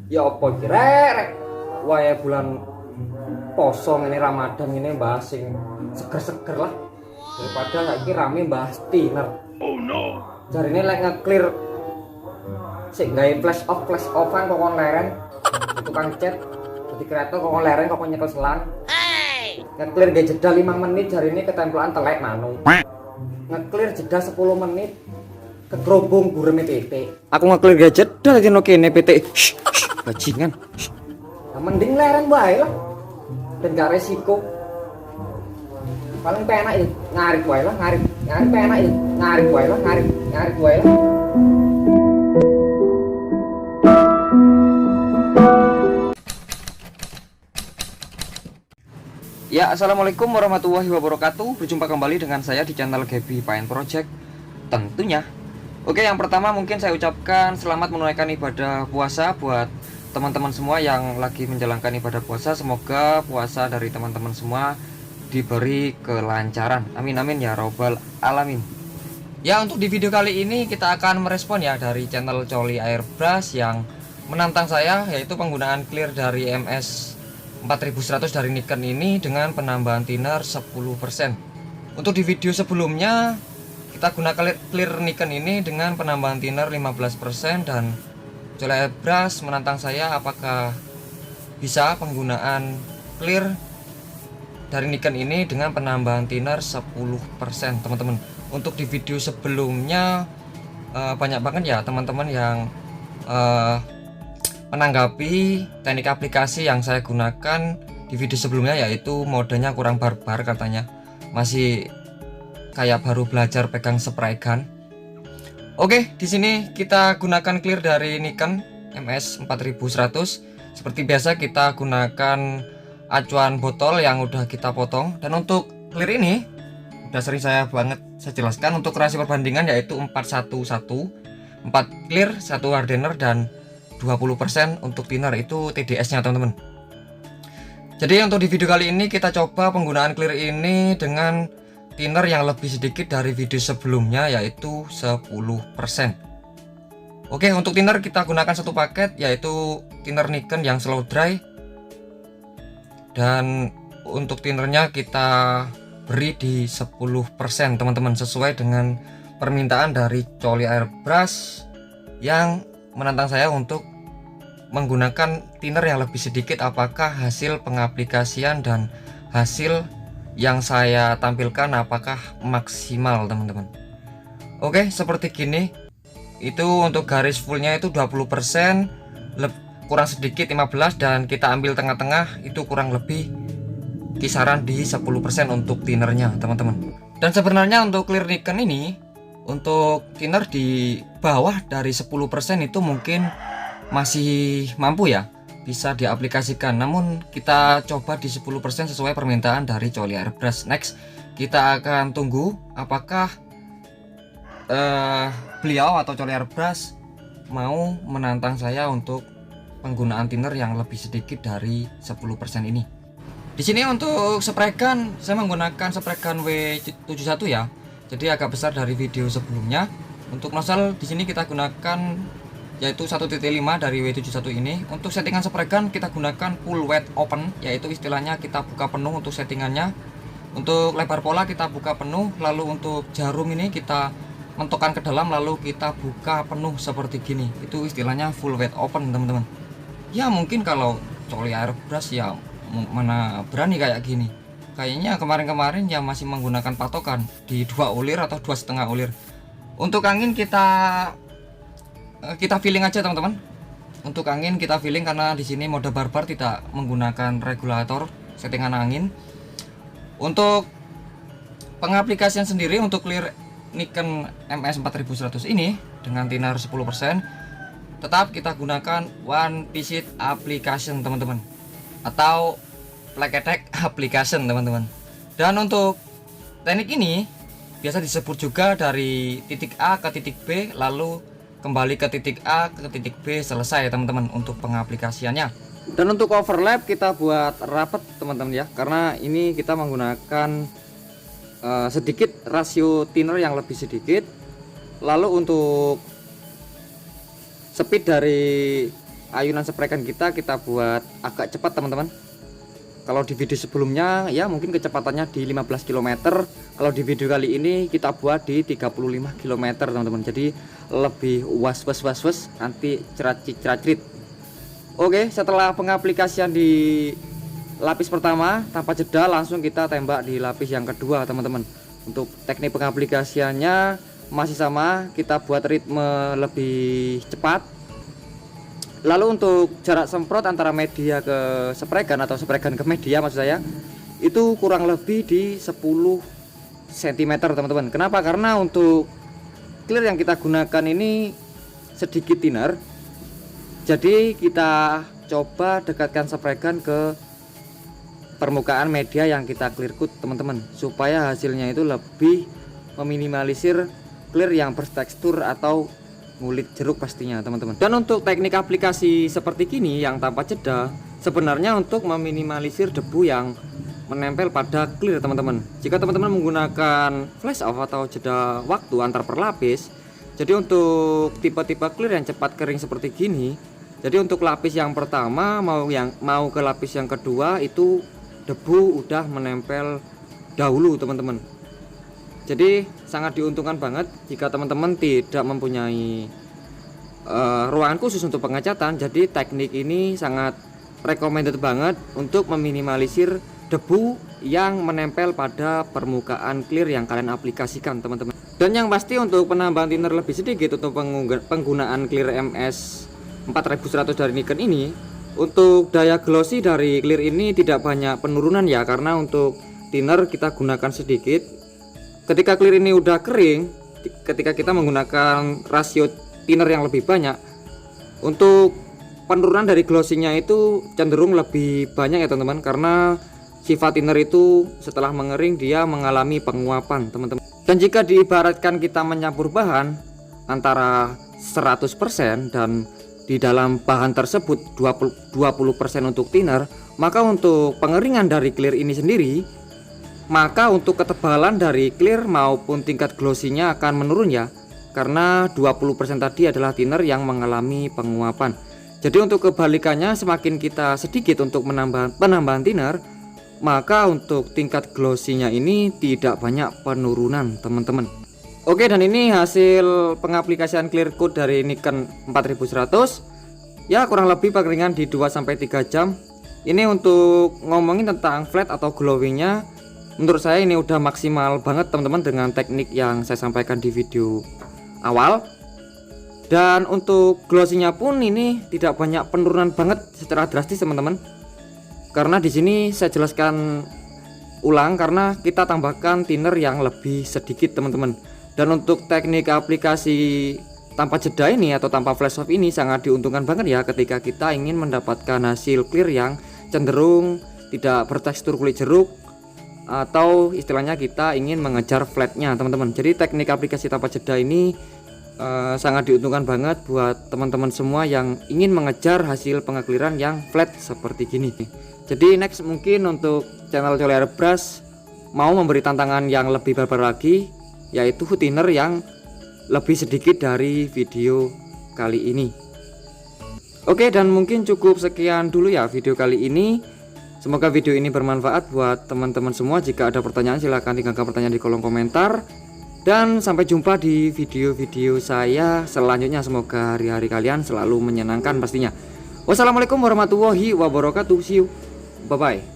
Ya apa iki rek? Wae bulan poso ini Ramadan ini bahas sing seger-seger lah. Daripada saiki rame bahas tiner. Oh no. Jarine lek nge-clear sik gawe flash offan kok leren. Tukang chat dadi kreator kok leren kok nyekel selang. Nge-clear gawe jeda 5 menit jarine ketemplaan telek manu. Nge-clear jeda 10 menit kegrobong gureme PT. Aku nge-clear gawe jeda dadi no kene PT. Bajingan. Nah, mending leren wae lah. Dan gak resiko. Paling penak itu ngarit wae lah, ngarit penak itu ngarit wae lah, ngarit wae lah. Ya, assalamualaikum warahmatullahi wabarakatuh. Berjumpa kembali dengan saya di channel Gaby Pain Project. Tentunya. Oke, yang pertama mungkin saya ucapkan selamat menunaikan ibadah puasa buat teman-teman semua yang lagi menjalankan ibadah puasa. Semoga puasa dari teman-teman semua diberi kelancaran. Amin amin ya robbal alamin. Ya, untuk di video kali ini kita akan merespon ya dari channel Coli Airbrush yang menantang saya, yaitu penggunaan clear dari MS 4100 dari Nikon ini dengan penambahan thinner 10%. Untuk di video sebelumnya kita gunakan clear Nikon ini dengan penambahan thinner 15% dan Coli Airbrush menantang saya apakah bisa penggunaan clear dari Nikon ini dengan penambahan thinner 10%, teman-teman. Untuk di video sebelumnya banyak banget ya teman-teman yang menanggapi teknik aplikasi yang saya gunakan di video sebelumnya, yaitu modenya kurang barbar katanya, masih kayak baru belajar pegang spray gun. Oke, di sini kita gunakan clear dari Nikon MS 4100. Seperti biasa kita gunakan acuan botol yang udah kita potong. Dan untuk clear ini udah sering saya jelaskan untuk rasio perbandingan, yaitu 4:1:1, 4 clear, 1 hardener dan 20% untuk thinner, itu TDS nya teman-teman. Jadi untuk di video kali ini kita coba penggunaan clear ini dengan thinner yang lebih sedikit dari video sebelumnya, yaitu 10%. Oke, untuk thinner kita gunakan satu paket, yaitu thinner Nikon yang slow dry. Dan untuk thinnernya kita beri di 10% teman-teman, sesuai dengan permintaan dari Coli Airbrush yang menantang saya untuk menggunakan thinner yang lebih sedikit. Apakah hasil pengaplikasian dan hasil yang saya tampilkan apakah maksimal, teman-teman? Oke, seperti gini. Itu untuk garis fullnya itu 20%, kurang sedikit 15%, dan kita ambil tengah-tengah itu kurang lebih kisaran di 10% untuk thinnernya, teman-teman. Dan sebenarnya untuk clear Nikon ini, untuk thinner di bawah dari 10% itu mungkin masih mampu ya, bisa diaplikasikan. Namun kita coba di 10% sesuai permintaan dari Coli Airbrush. Next, kita akan tunggu apakah beliau atau Coli Airbrush mau menantang saya untuk penggunaan thinner yang lebih sedikit dari 10% ini. Di sini untuk spray gun saya menggunakan spray gun W71 ya. Jadi agak besar dari video sebelumnya. Untuk nozzle di sini kita gunakan yaitu 1.5 dari W71 ini. Untuk settingan spray gun kita gunakan full wide open, yaitu istilahnya kita buka penuh untuk settingannya. Untuk lebar pola kita buka penuh, lalu untuk jarum ini kita mentokkan ke dalam lalu kita buka penuh seperti gini. Itu istilahnya full wide open, teman-teman. Ya mungkin kalau Coli Airbrush ya mana berani kayak gini. Kayaknya kemarin-kemarin ya masih menggunakan patokan di 2 ulir atau 2,5 ulir. Untuk angin kita feeling aja, teman-teman. Untuk angin kita feeling karena di sini mode barbar tidak menggunakan regulator settingan angin. Untuk pengaplikasian sendiri untuk clear Nikon MS 4100 ini dengan thinner 10%, tetap kita gunakan one piece application, teman-teman, atau flag attack application, teman-teman. Dan untuk teknik ini biasa disebut juga dari titik A ke titik B lalu kembali ke titik A ke titik B, selesai, teman-teman, untuk pengaplikasiannya. Dan untuk overlap kita buat rapat, teman-teman ya, karena ini kita menggunakan sedikit rasio thinner yang lebih sedikit. Lalu untuk speed dari ayunan sprekan kita buat agak cepat teman-teman. Kalau di video sebelumnya ya mungkin kecepatannya di 15 km. Kalau di video kali ini kita buat di 35 km teman-teman. Jadi lebih was nanti cerat-cerit. Oke, setelah pengaplikasian di lapis pertama tanpa jeda, langsung kita tembak di lapis yang kedua teman-teman. Untuk teknik pengaplikasiannya masih sama, kita buat ritme lebih cepat. Lalu untuk jarak semprot antara media ke spregan atau spregan ke media maksud saya, itu kurang lebih di 10 cm teman-teman. Kenapa? Karena untuk clear yang kita gunakan ini sedikit thinner. Jadi kita coba dekatkan spregan ke permukaan media yang kita clear coat teman-teman, supaya hasilnya itu lebih meminimalisir clear yang bertekstur atau ngulit jeruk pastinya teman-teman. Dan untuk teknik aplikasi seperti gini yang tanpa jeda, sebenarnya untuk meminimalisir debu yang menempel pada clear teman-teman. Jika teman-teman menggunakan flash off atau jeda waktu antar perlapis, jadi untuk tipe-tipe clear yang cepat kering seperti gini, jadi untuk lapis yang pertama mau ke lapis yang kedua itu debu udah menempel dahulu teman-teman. Jadi sangat diuntungkan banget jika teman-teman tidak mempunyai ruangan khusus untuk pengecatan. Jadi teknik ini sangat recommended banget untuk meminimalisir debu yang menempel pada permukaan clear yang kalian aplikasikan teman-teman. Dan yang pasti untuk penambahan thinner lebih sedikit untuk penggunaan clear MS 4100 dari Nikon ini, untuk daya glossy dari clear ini tidak banyak penurunan ya, karena untuk thinner kita gunakan sedikit. Ketika clear ini udah kering, ketika kita menggunakan rasio thinner yang lebih banyak, untuk penurunan dari glossy-nya itu cenderung lebih banyak ya teman-teman, karena sifat thinner itu setelah mengering dia mengalami penguapan teman-teman. Dan jika diibaratkan kita mencampur bahan antara 100% dan di dalam bahan tersebut 20% untuk thinner, maka untuk pengeringan dari clear ini sendiri, maka untuk ketebalan dari clear maupun tingkat glossy-nya akan menurun ya, karena 20% tadi adalah thinner yang mengalami penguapan. Jadi untuk kebalikannya, semakin kita sedikit untuk penambahan thinner, maka untuk tingkat glossy-nya ini tidak banyak penurunan teman-teman. Oke, dan ini hasil pengaplikasian clear coat dari Nikon 4100. Ya kurang lebih pengeringan di 2-3 jam. Ini untuk ngomongin tentang flat atau glowingnya, menurut saya ini udah maksimal banget teman-teman dengan teknik yang saya sampaikan di video awal. Dan untuk glossy-nya pun ini tidak banyak penurunan banget secara drastis teman-teman. Karena di sini saya jelaskan ulang karena kita tambahkan thinner yang lebih sedikit teman-teman. Dan untuk teknik aplikasi tanpa jeda ini atau tanpa flash off ini sangat diuntungkan banget ya ketika kita ingin mendapatkan hasil clear yang cenderung tidak bertekstur kulit jeruk, atau istilahnya kita ingin mengejar flatnya teman-teman. Jadi teknik aplikasi tanpa jeda ini sangat diuntungkan banget buat teman-teman semua yang ingin mengejar hasil pengekliran yang flat seperti gini. Jadi next mungkin untuk channel Coli Airbrush mau memberi tantangan yang lebih barbar lagi, yaitu thinner yang lebih sedikit dari video kali ini. Oke, dan mungkin cukup sekian dulu ya video kali ini. Semoga video ini bermanfaat buat teman-teman semua. Jika ada pertanyaan silahkan tinggalkan pertanyaan di kolom komentar. Dan sampai jumpa di video-video saya selanjutnya. Semoga hari-hari kalian selalu menyenangkan pastinya. Wassalamualaikum warahmatullahi wabarakatuh. See you. Bye-bye.